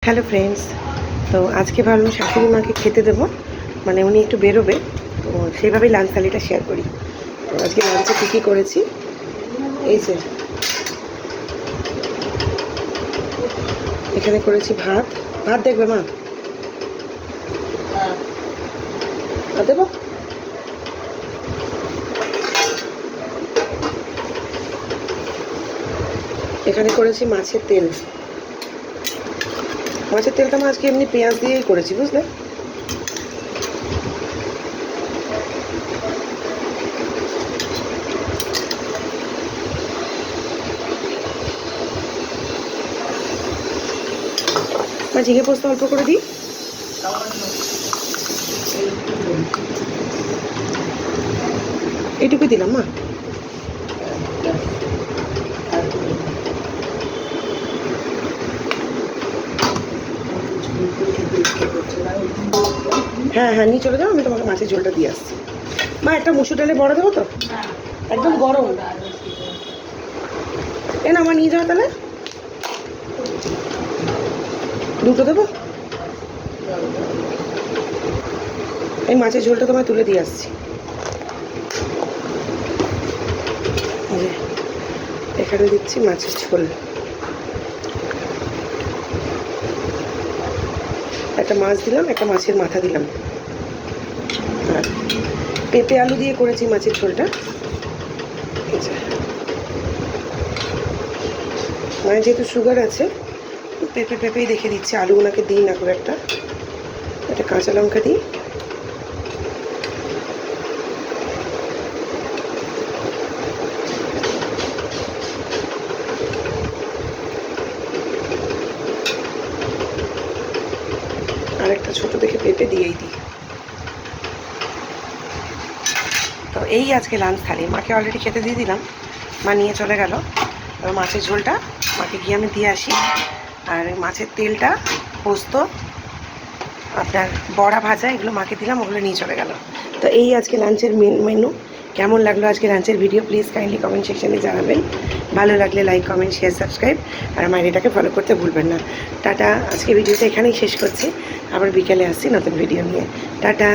Hello friends, তো আজকে ভাবলাম শাশুড়ি মাকে খেতে দেবো, মানে উনি একটু বেরোবে, তো সেইভাবেই লাঞ্চ থালিটা শেয়ার করি। তো আজকে লাঞ্চে কী কী করেছি, এই যে এখানে করেছি ভাত। ভাত দেখবে মা? ভাত দেবো? এখানে করেছি মাছের তেল। মাছের তেলটা আমি আজকে এমনি পেঁয়াজ দিয়েই করেছি, বুঝলে? মা ঝিঙে পোস্ত অল্প করে দিই। এইটুকুই দিলাম মা। হ্যাঁ হ্যাঁ, নিয়ে চলে যাও, আমি তোমাকে মাছের ঝোলটা দিয়ে আসছি। মা একটা মুসুর ডালে বড়া দেবো তো? একদম গরম। এ না, আমার নিয়ে যাও তাহলে। দুটো দেবো? এই মাছের ঝোলটা তোমায় তুলে দিয়ে আসছি। এখানে দিচ্ছি মাছের ঝোল। একটা মাছ দিলাম, একটা মাছের মাথা দিলাম, আর পেঁপে আলু দিয়ে করেছি মাছের ঝোলটা। মানে যেহেতু সুগার আছে, পেঁপেই দেখে দিচ্ছি, আলু ওনাকে দিই না করে। একটা কাঁচা লঙ্কা দিই, আর একটা ছোটো দেখে পেঁপে দিয়েই দিই। তো এই আজকে লাঞ্চ থালি। মাকে অলরেডি খেতে দিয়ে দিলাম, মা নিয়ে চলে গেল। এবার মাছের ঝোলটা মাকে গিয়ে আমি দিয়ে আসি, আর মাছের তেলটা, পোস্ত, আপনার বড়া ভাজা, এগুলো মাকে দিলাম, ওগুলো নিয়ে চলে গেল। তো এই আজকে লাঞ্চের মেনু। কেমন লাগলো আজকে লাঞ্চের ভিডিও, প্লিজ কাইন্ডলি কমেন্ট সেকশানে জানাবেন। ভালো লাগলে লাইক, কমেন্ট, শেয়ার, সাবস্ক্রাইব, আর আমার এটাকে ফলো করতে ভুলবেন না। টাটা। আজকে ভিডিওটা এখানেই শেষ করছি, আবার বিকেলে আসছি নতুন ভিডিও নিয়ে। টাটা।